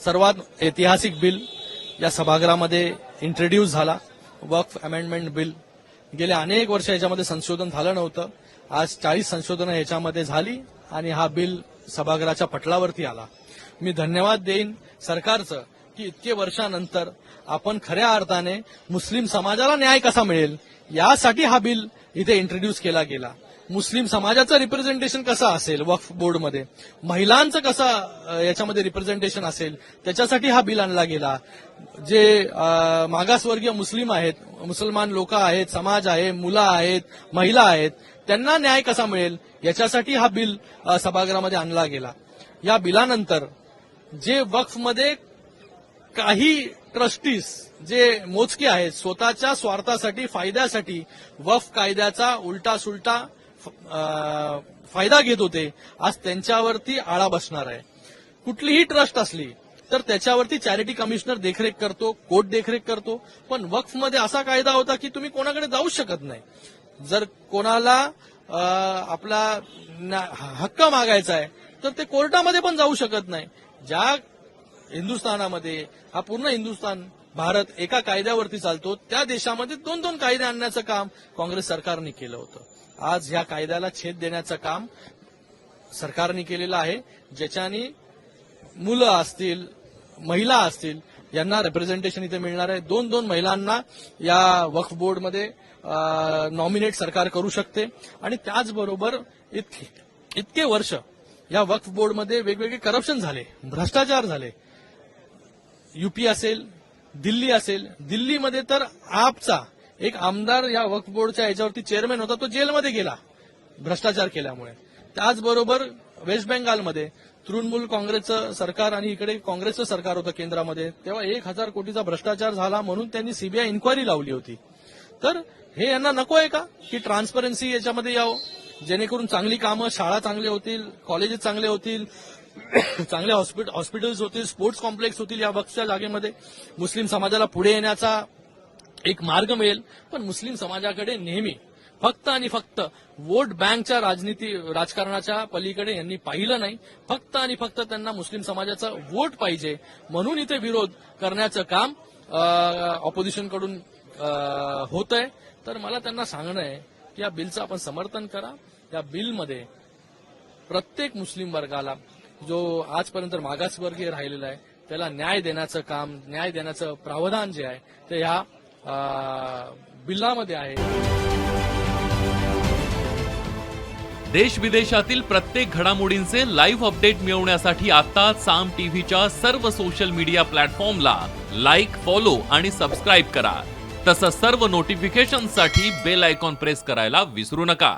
सर्वात ऐतिहासिक बिल या सभागृहामध्ये इंट्रोड्यूस झाला, वक्फ अमेंडमेंट बिल. गेले अनेक वर्ष याच्यामध्ये संशोधन झालं नव्हतं. आज 40 संशोधनं याच्यामध्ये झाली आणि हा बिल सभागृहाच्या पटलावरती आला. मी धन्यवाद देईन सरकारचं की इतके वर्षानंतर आपण खऱ्या अर्थाने मुस्लिम समाजाला न्याय कसा मिळेल यासाठी हा बिल इथे इंट्रोड्यूस केला गेला. मुस्लिम समाजाचं रिप्रेझेंटेशन कसं असेल वक्फ बोर्डमध्ये, महिलांचं कसं याच्यामध्ये रिप्रेझेंटेशन असेल त्याच्यासाठी हा बिल आणला गेला. जे मागासवर्गीय मुस्लिम आहेत, मुसलमान लोक आहेत, समाज आहे, मुलं आहेत, महिला आहेत, त्यांना न्याय कसा मिळेल याच्यासाठी हा बिल सभागृहामध्ये आणला गेला. या बिलानंतर जे वक्फमध्ये काही ट्रस्टीज जे मोजके आहेत स्वतःच्या स्वार्थासाठी फायद्यासाठी वक्फ कायद्याचा उलटा सुलटा फायदा घेत होते, आज त्यांच्यावरती आळा बसणार आहे. कुठलीही ट्रस्ट असली तर त्याच्यावरती चॅरिटी कमिशनर देखरेख करतो, कोर्ट देखरेख करतो. पण वक्फमध्ये असा कायदा होता की तुम्ही कोणाकडे जाऊच शकत नाही. जर कोणाला आपला हक्क मागायचा आहे तर ते कोर्टामध्ये पण जाऊ शकत नाही. ज्या हिंदुस्थानामध्ये हा पूर्ण हिंदुस्थान भारत एका कायद्यावरती चालतो, त्या देशामध्ये 2-2 कायदे आणण्याचं काम काँग्रेस सरकारने केलं होतं. आज ह्या कायद्याला छेद देण्याचं काम सरकारने केलेलं आहे, ज्याच्याने मुलं असतील, महिला असतील यांना रिप्रेझेंटेशन इथे मिळणार आहे. 2-2 महिलांना या वक्फ बोर्डमध्ये नॉमिनेट सरकार करू शकते. आणि त्याचबरोबर इतके वर्ष या वक्फ बोर्डमध्ये वेगवेगळे करप्शन झाले, भ्रष्टाचार झाले. यूपी असेल, दिल्ली असेल, दिल्लीमध्ये तर आपचा एक आमदार या वक्फ बोर्डच्या याच्यावरती चेअरमॅन होता, तो जेलमध्ये गेला भ्रष्टाचार केल्यामुळे. त्याचबरोबर वेस्ट बेंगालमध्ये तृणमूल काँग्रेसचं सरकार आणि इकडे काँग्रेसचं सरकार होतं केंद्रामध्ये, तेव्हा 1000 कोटीचा भ्रष्टाचार झाला म्हणून त्यांनी सीबीआय इन्क्वायरी लावली होती. तर हे यांना नको आहे का की ट्रान्सपरन्सी याच्यामध्ये यावं, जेणेकरून चांगली कामं, शाळा चांगले होतील, कॉलेजेस चांगले होतील, चांगले हॉस्पिटल्स होतील, स्पोर्ट्स कॉम्प्लेक्स होतील, या वक्फच्या जागेमध्ये मुस्लिम समाजाला पुढे येण्याचा एक मार्ग मिळेल. पण मुस्लिम समाजाकडे नेहमी फक्त आणि फक्त वोट बँकच्या राजकारणाच्या पलीकडे यांनी पाहिलं नाही. फक्त आणि फक्त त्यांना मुस्लिम समाजाचा वोट पाहिजे म्हणून इथे विरोध करण्याचं काम ऑपोजिशनकडून होतंय. तर मला त्यांना सांगणं आहे की या बिलचं आपण समर्थन करा. या बिलमध्ये प्रत्येक मुस्लिम वर्गाला जो आजपर्यंत मागासवर्गीय राहिलेला आहे त्याला न्याय देण्याचं काम, न्याय देण्याचं प्रावधान जे आहे ते ह्या बिल्लामध्ये आहे. देश विदेशातील प्रत्येक घडामोडींचे लाईव्ह अपडेट मिळवण्यासाठी आता साम टीव्हीच्या सर्व सोशल मीडिया प्लॅटफॉर्मला लाईक, फॉलो आणि सबस्क्राईब करा. तसंच सर्व नोटिफिकेशनसाठी बेल आयकॉन प्रेस करायला विसरू नका.